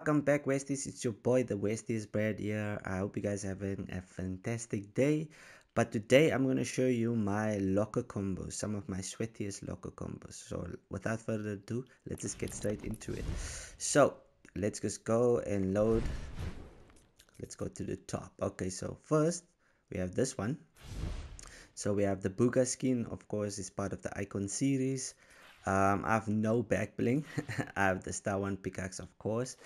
welcome back, Westies. It's your boy, the Westies Bread here. I hope you guys are having a fantastic day. But today I'm going to show you my locker combos, some of my sweatiest locker combos. So without further ado, let's just get straight into it. So let's just go and load. Let's go to the top. Okay, so first we have this one. So we have the Booga skin, of course, is part of the Icon series. I have no back bling. I have the Star One pickaxe, of course,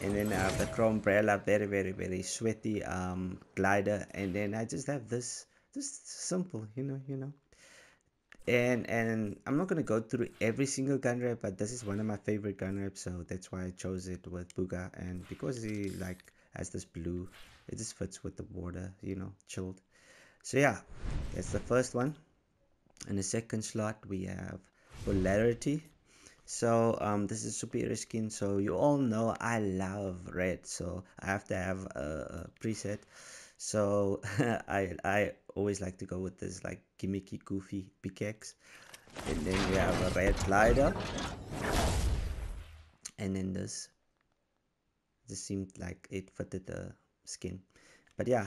and then I have the Chrome umbrella, very sweaty glider, and then I just have this, just simple, And I'm not gonna go through every single gun wrap, but this is one of my favorite gun wraps, so that's why I chose it with Booga, and because he like has this blue, it just fits with the border, chilled. So yeah, that's the first one. In the second slot we have polarity. So this is superior skin. So you all know I love red, so I have to have a preset. So I always like to go with this like gimmicky goofy pickaxe. And then we have a red glider, and then this seemed like it fitted the skin. But yeah,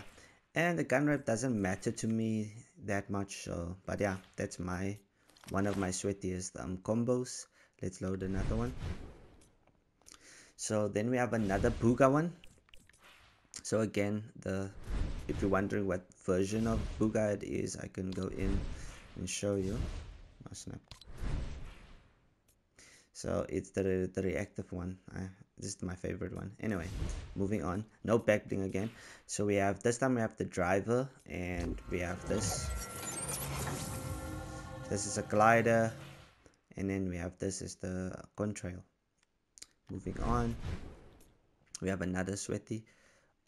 and the gun wrap doesn't matter to me that much, so but yeah, that's my one of my sweatiest combos. Let's load another one. So then we have another Booga one. So again, if you're wondering what version of Booga it is, I can go in and show you. Oh snap. So it's the reactive one. This is my favorite one. Anyway, moving on. No backbling again. So we have this time we have the driver, and we have this. This is a glider, and then we have this is the contrail. Moving on, we have another sweaty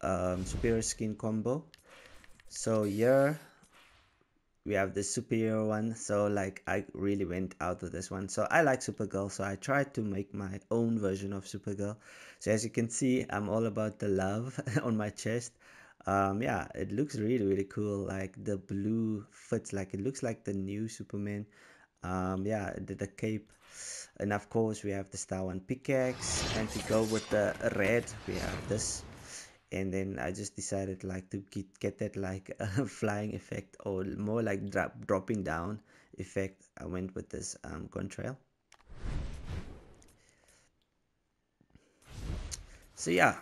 superior skin combo. So here we have the superior one. So like I really went out with this one. So I like Supergirl, so I tried to make my own version of Supergirl. So as you can see, I'm all about the love on my chest. Yeah, it looks really cool. Like the blue fits, like it looks like the new Superman. Yeah, the cape, and of course we have the Star One pickaxe, and to go with the red we have this. And then I just decided like to get that like flying effect, or more like dropping down effect. I went with this contrail. So yeah,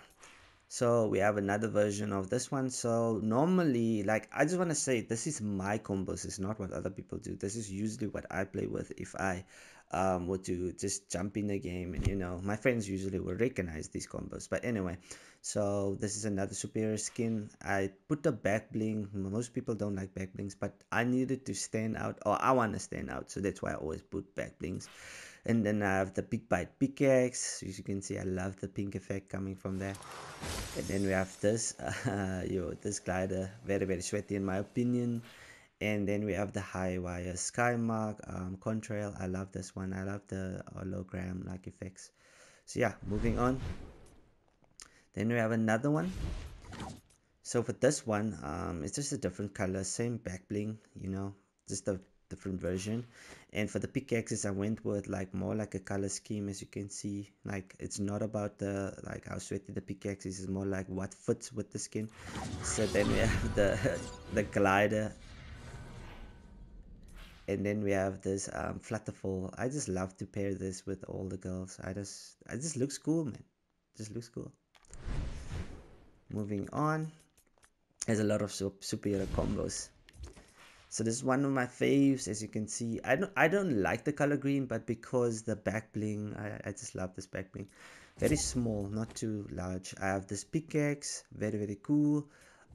so we have another version of this one. So normally, like, I just want to say this is my combos, it's not what other people do. This is usually what I play with if I were to just jump in the game, and my friends usually will recognize these combos. But anyway, so this is another superior skin. I put the back bling. Most people don't like back blings, but I needed to stand out, or I want to stand out, so that's why I always put back blings. And then I have the big bite pickaxe. As you can see, I love the pink effect coming from there. And then we have this this glider, very sweaty in my opinion. And then we have the high wire skymark contrail. I love this one. I love the hologram like effects. So yeah, moving on. Then we have another one. So for this one, it's just a different color, same back bling, just a different version. And for the pickaxes, I went with like more like a color scheme. As you can see, like it's not about the like how sweaty the pickaxes is, more like what fits with the skin. So then we have the the glider, and then we have this flutterfall. I just love to pair this with all the girls. I just looks cool, man. Just looks cool. Moving on, there's a lot of superior combos. So this is one of my faves. As you can see, I don't like the color green, but because the back bling, I just love this back bling. Very small, not too large. I have this pickaxe, very cool.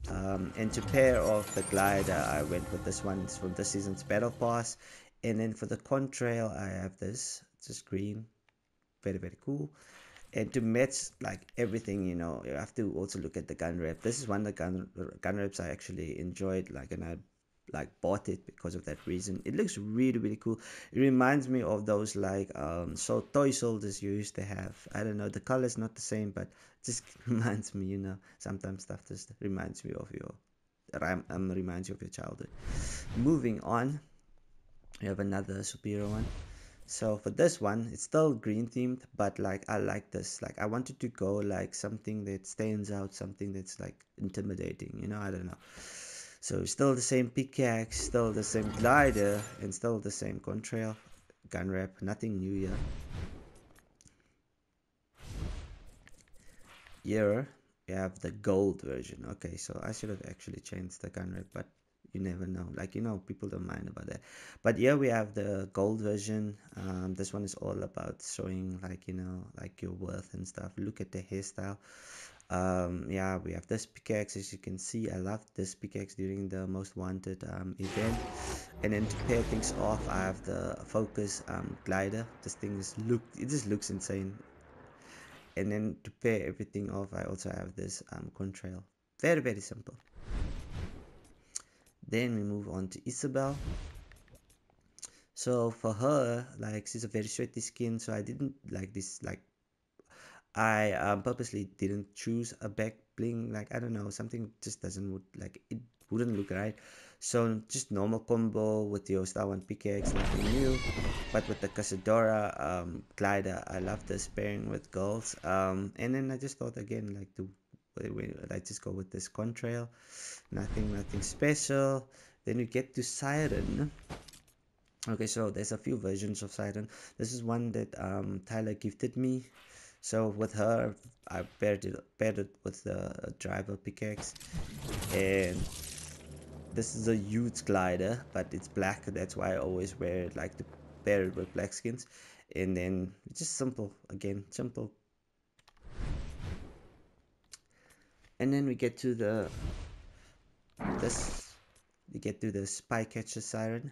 And to pair off the glider, I went with this one. It's from this season's battle pass. And then for the contrail, I have this just green, very cool. And to match like everything, you have to also look at the gun wrap. This is one of the gun wraps I actually enjoyed, like, and I like bought it because of that reason. It looks really cool. It reminds me of those like so toy soldiers you used to have. I don't know, the color is not the same, but just reminds me, sometimes stuff just reminds me of reminds you of your childhood. Moving on, we have another superior one. So for this one, it's still green themed, but like I like this. Like I wanted to go like something that stands out, something that's like intimidating, you know, I don't know. So still the same pickaxe, still the same glider, and still the same contrail, gun wrap, nothing new here. Here we have the gold version. Okay, so I should have actually changed the gun rate, but you never know. Like, you know, people don't mind about that. But here we have the gold version. This one is all about showing, like, you know, like your worth and stuff. Look at the hairstyle. Yeah, we have this pickaxe. As you can see, I love this pickaxe during the most wanted event. And then to pair things off, I have the focus glider. This thing is it just looks insane. And then to pair everything off, I also have this contrail. Very, very simple. Then we move on to Isabel. So for her, like, she's a very sweaty skin, so I didn't like this. Like, I purposely didn't choose a back bling. Like, I don't know, something just doesn't would like it wouldn't look right. So just normal combo with your star one pickaxe, nothing new. But with the Casadora glider, I love this pairing with girls. And then I just thought again, like, I just go with this contrail, nothing special. Then we get to Siren. Okay, so there's a few versions of Siren. This is one that Tyler gifted me. So with her, I paired it with the driver pickaxe, and this is a huge glider, but it's black. That's why I always wear it, like to pair it with black skins. And then it's just simple, again, simple. And then we get to this we get to the spy catcher Siren.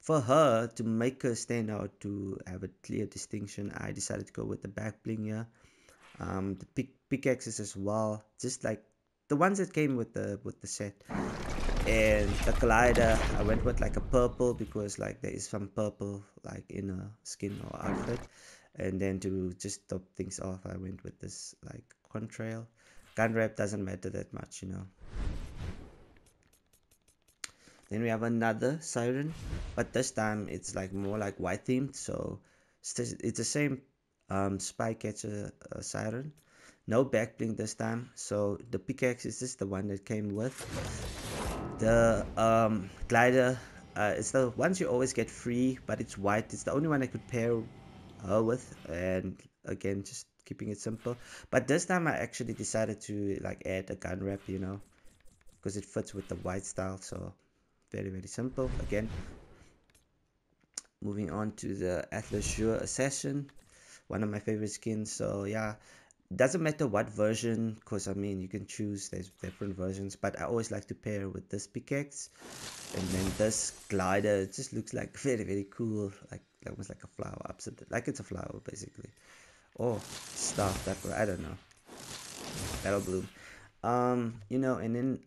For her, to make her stand out, to have a clear distinction, I decided to go with the back bling here. The pickaxes as well, just like the ones that came with the set. And the glider, I went with like a purple because like there is some purple like in a skin or outfit. And then to just top things off, I went with this like contrail. Gun wrap doesn't matter that much, you know. Then we have another siren, but this time it's like more like white themed. So it's the same spy catcher siren. No back bling this time. So the pickaxe is just the one that came with. The glider, it's the ones you always get free, but it's white. It's the only one I could pair her with, and again, just keeping it simple. But this time I actually decided to like add a gun wrap, you know, because it fits with the white style. So very, very simple. Again, moving on to the Atlas Sure Assassin, one of my favorite skins. So yeah, doesn't matter what version, because I mean you can choose, there's different versions, but I always like to pair with this pickaxe and then this glider. It just looks like very, very cool, like almost like a flower, upside like it's a flower basically, or stuff that, I don't know, battle bloom. You know, and then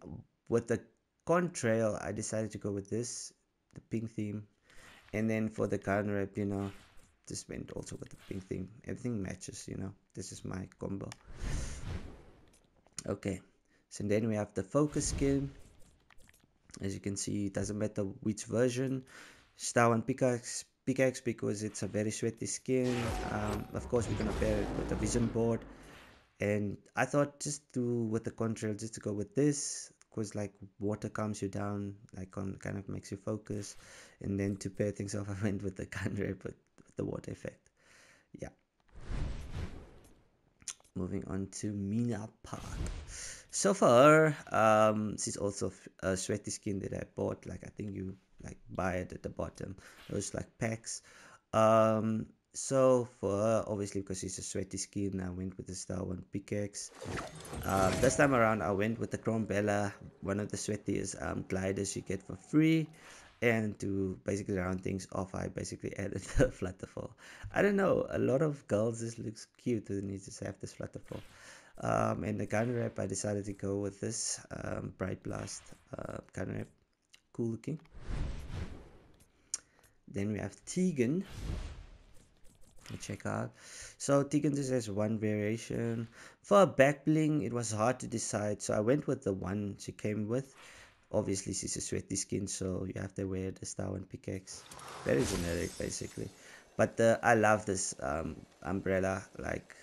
with the contrail, I decided to go with this, the pink theme. And then for the gun wrap, you know, just went also with the pink theme. Everything matches, you know. This is my combo. Okay, so then we have the focus skin. As you can see, it doesn't matter which version. Star one pickaxe because it's a very sweaty skin. Of course, we're gonna pair it with the vision board. And I thought just to with the contrail, just to go with this, because like water calms you down, like kind of makes you focus. And then to pair things off, I went with the gun wrap with the water effect. Yeah. Moving on to Mina Park. So for her, she's also a sweaty skin that I bought. Like I think you like buy it at the bottom. Those like packs. So for her, obviously because she's a sweaty skin, I went with the Star One pickaxe. This time around, I went with the Chrome Bella, one of the sweatiest gliders you get for free. And to basically round things off, I basically added the Flutterfall. I don't know, a lot of girls this looks cute and you just have this Flutterfall. And the gun wrap, I decided to go with this Bright Blast gun wrap. Cool looking. Then we have Tegan. Check out. So Tegan just has one variation. For a back bling, it was hard to decide, so I went with the one she came with. Obviously, she's a sweaty skin, so you have to wear the Star One pickaxe. Very generic, basically. But I love this umbrella, like,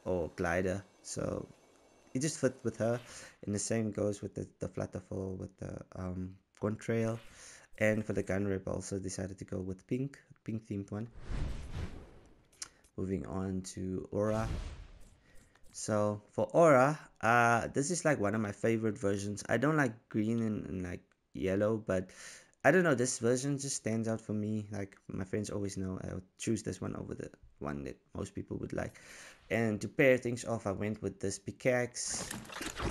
or glider, so it just fit with her. And the same goes with the flutterfall with the contrail. And for the gun rep, I also decided to go with pink themed one. Moving on to aura. So for aura, this is like one of my favorite versions. I don't like green and like yellow, but I don't know, this version just stands out for me. Like my friends always know I would choose this one over the one that most people would like. And to pair things off, I went with this pickaxe.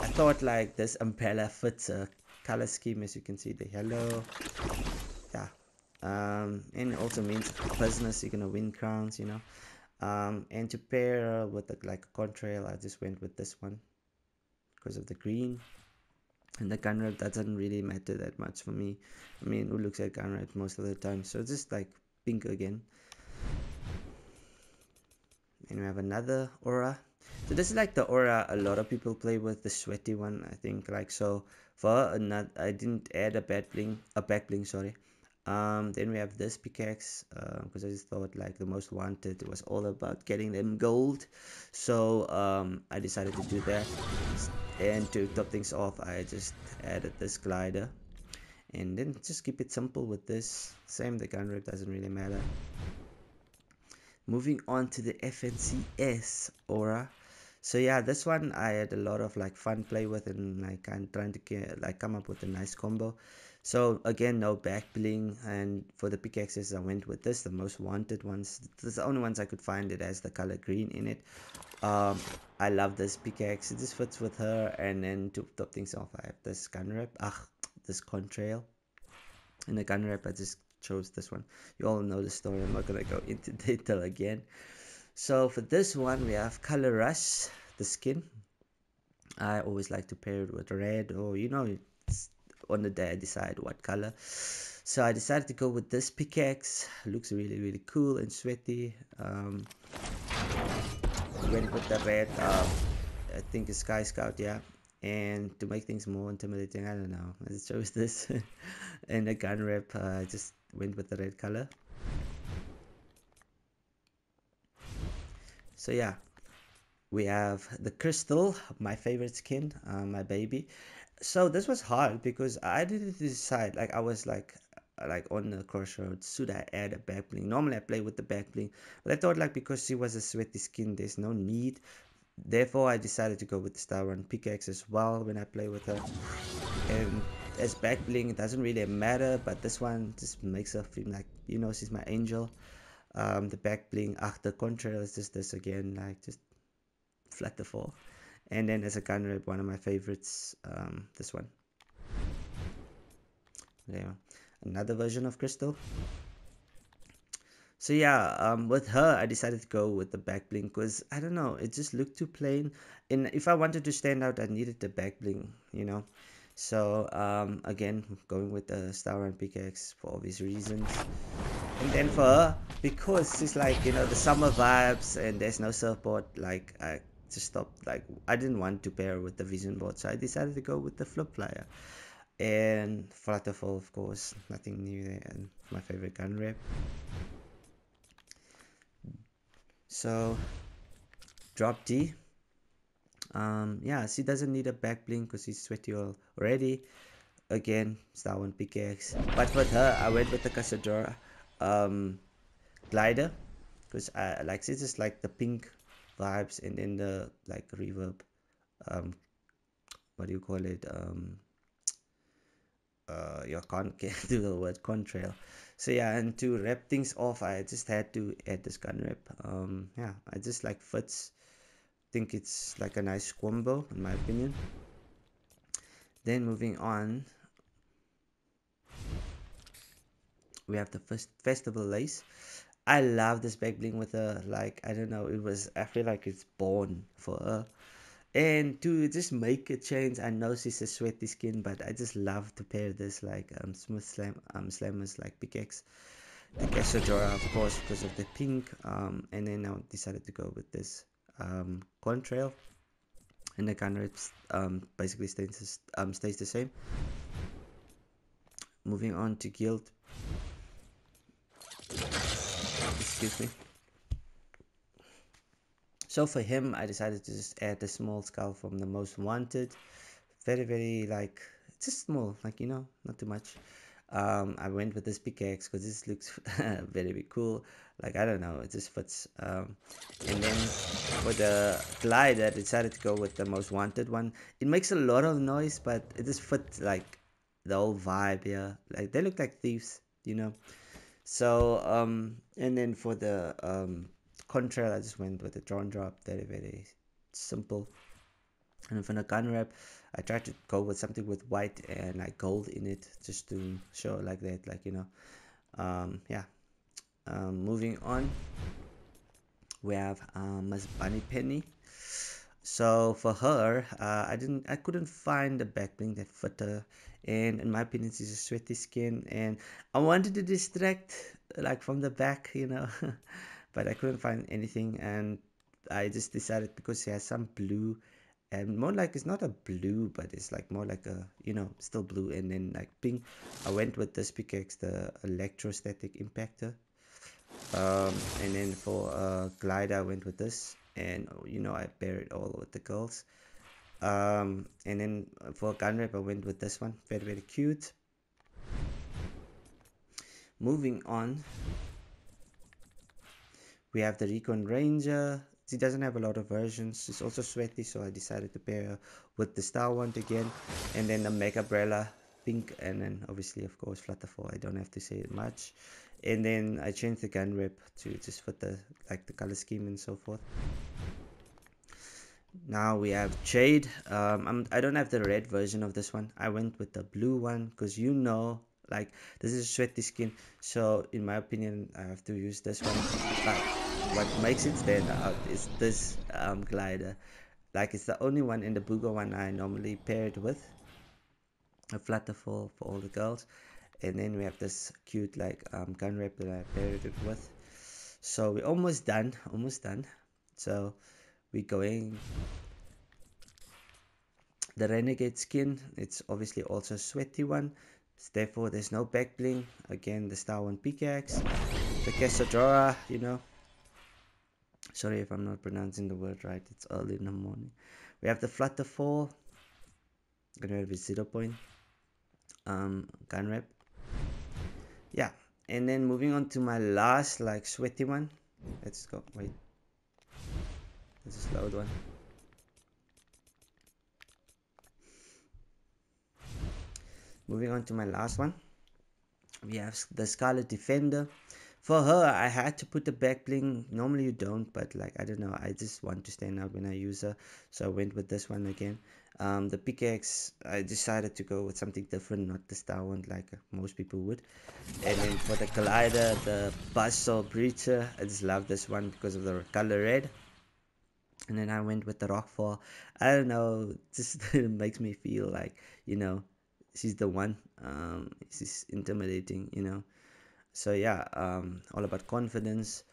I thought like this umbrella fits a color scheme, as you can see, the yellow. Yeah. And it also means business, you're gonna win crowns, you know. And to pair with like a contrail, I just went with this one because of the green. And the gun rep doesn't really matter that much for me. I mean, who looks at gun rep most of the time? So just like pink again. And we have another aura. So this is like the aura a lot of people play with, the sweaty one, I think. Like so, for another, I didn't add a back bling, sorry. Then we have this pickaxe because I just thought like the most wanted, it was all about getting them gold. So I decided to do that. And to top things off, I just added this glider. And then just keep it simple with this. Same, the gun rep doesn't really matter. Moving on to the FNCS aura. So yeah, this one I had a lot of like fun play with, and like I'm trying to get, like come up with a nice combo. So again, no back bling, and for the pickaxes I went with this, the most wanted ones. This is the only ones I could find that has the color green in it. I love this pickaxe, it just fits with her. And then to top things off, I have this gun wrap, this contrail. And the gun wrap, I just chose this one. You all know the story, I'm not gonna go into detail again. So for this one, we have color rush, the skin. I always like to pair it with red, or you know, it's on the day I decide what color. So I decided to go with this pickaxe. Looks really cool and sweaty. Went with the red, I think it's Sky Scout, yeah. And to make things more intimidating, I don't know, I just chose this. And the gun rep, I just went with the red color. So yeah, we have the crystal, my favorite skin, my baby. So this was hard because I didn't decide. Like I was like on the crossroads. Should I add a back bling? Normally I play with the back bling, but I thought like because she was a sweaty skin, there's no need. Therefore, I decided to go with the Star Run pickaxe as well when I play with her. And as back bling, it doesn't really matter, but this one just makes her feel like, you know, she's my angel. The back bling, the contrail is just this again, like just flat the fall. And then as a gun rep, one of my favorites, this one. Yeah, another version of crystal. So yeah, with her, I decided to go with the back bling because I don't know, it just looked too plain. And if I wanted to stand out, I needed the back bling, you know. So again, going with the Star Run pickaxe for obvious reasons. And then for her, because she's like, you know, the summer vibes and there's no surfboard, like I just stopped. Like I didn't want to pair with the vision board, so I decided to go with the flip flyer. And Flutterfall, of course, nothing new there, and my favorite gun rep. So drop D. Yeah, she doesn't need a back bling because she's sweaty already. Again, Star One pickaxe. But with her, I went with the Casadora glider because I like, she's just like the pink vibes, and then the like reverb. Um, what do you call it? You can't get to the word contrail. So yeah, and to wrap things off, I just had to add this gun wrap. Yeah, I just like fits. Think it's like a nice combo in my opinion. Then moving on, we have the first festival lace. I love this back bling with her. Like I don't know, it was, I feel like it's born for her. And to just make a change, I know she's a sweaty skin, but I just love to pair this like smooth slammers like pickaxe. The Casadora, of course, because of the pink. And then I decided to go with this contrail. And the gun rate basically stays the same. Moving on to guild. excuse me. So for him, I decided to just add the small skull from the most wanted. Very, very like, just small, like, not too much. I went with this pickaxe because this looks very, very cool. Like, I don't know, it just fits. And then for the glider, I decided to go with the most wanted one. It makes a lot of noise, but it just fits like the whole vibe here. Like, they look like thieves. So, and then for the contrail, I just went with the drone drop. Very, very simple. And for the gun wrap, I tried to go with something with white and like gold in it, just to show like that, like, yeah. Moving on, we have Miss Bunny Penny. So for her, I couldn't find a back bling that fit her, and in my opinion, she's a sweaty skin, and I wanted to distract like from the back, but I couldn't find anything, and I just decided because she has some blue, and more like it's not a blue, but it's like more like a still blue, and then like pink. I went with this pickaxe, the electrostatic impactor. And then for glider, I went with this, and I pair it all with the girls. And then for gun wrap, I went with this one, very, very cute. Moving on, we have the Recon Ranger. She doesn't have a lot of versions. She's also sweaty, so I decided to pair her with the Star one again. And then the Mega Umbrella, pink, and then obviously, of course, Flutterfall. I don't have to say it much. And then I changed the gun wrap to just fit the color scheme and so forth. Now we have Jade. I don't have the red version of this one. I went with the blue one because like this is sweaty skin. So in my opinion, I have to use this one. But what makes it stand out is this glider. Like it's the only one in the Booga one I normally pair it with. A Flutterfall for all the girls. And then we have this cute like gun wrap that I paired it with. So we're almost done. Almost done. So we're going the renegade skin. It's obviously also a sweaty one, therefore there's no back bling. Again, the star one pickaxe, the Casadora. Sorry if I'm not pronouncing the word right, it's early in the morning. We have the flutter 4, gonna have a 0 point gun wrap. Yeah, and then moving on to my last like sweaty one. Let's go. Wait, this is loud one. Moving on to my last one, we have the Scarlet Defender. For her, I had to put the back bling. Normally you don't, but like I don't know, I just want to stand out when I use her, so I went with this one again. The pickaxe, I decided to go with something different, not the star one like most people would. And then for the glider, the Buzzsaw Breacher, I just love this one because of the color red. And then I went with the Rockfall. I don't know, just it makes me feel like she's the one. She's intimidating. So yeah, all about confidence.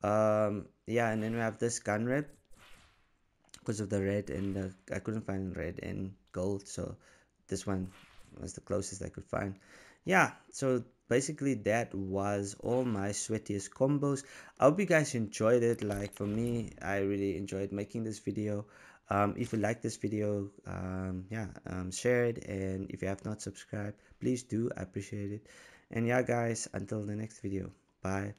Yeah, and then we have this gun wrap because of the red, and I couldn't find red and gold, so this one was the closest I could find. Yeah, so basically that was all my sweatiest combos. I hope you guys enjoyed it. Like for me, I really enjoyed making this video. If you like this video, yeah, share it, and if you have not subscribed, please do. I appreciate it. And yeah, guys, until the next video, bye.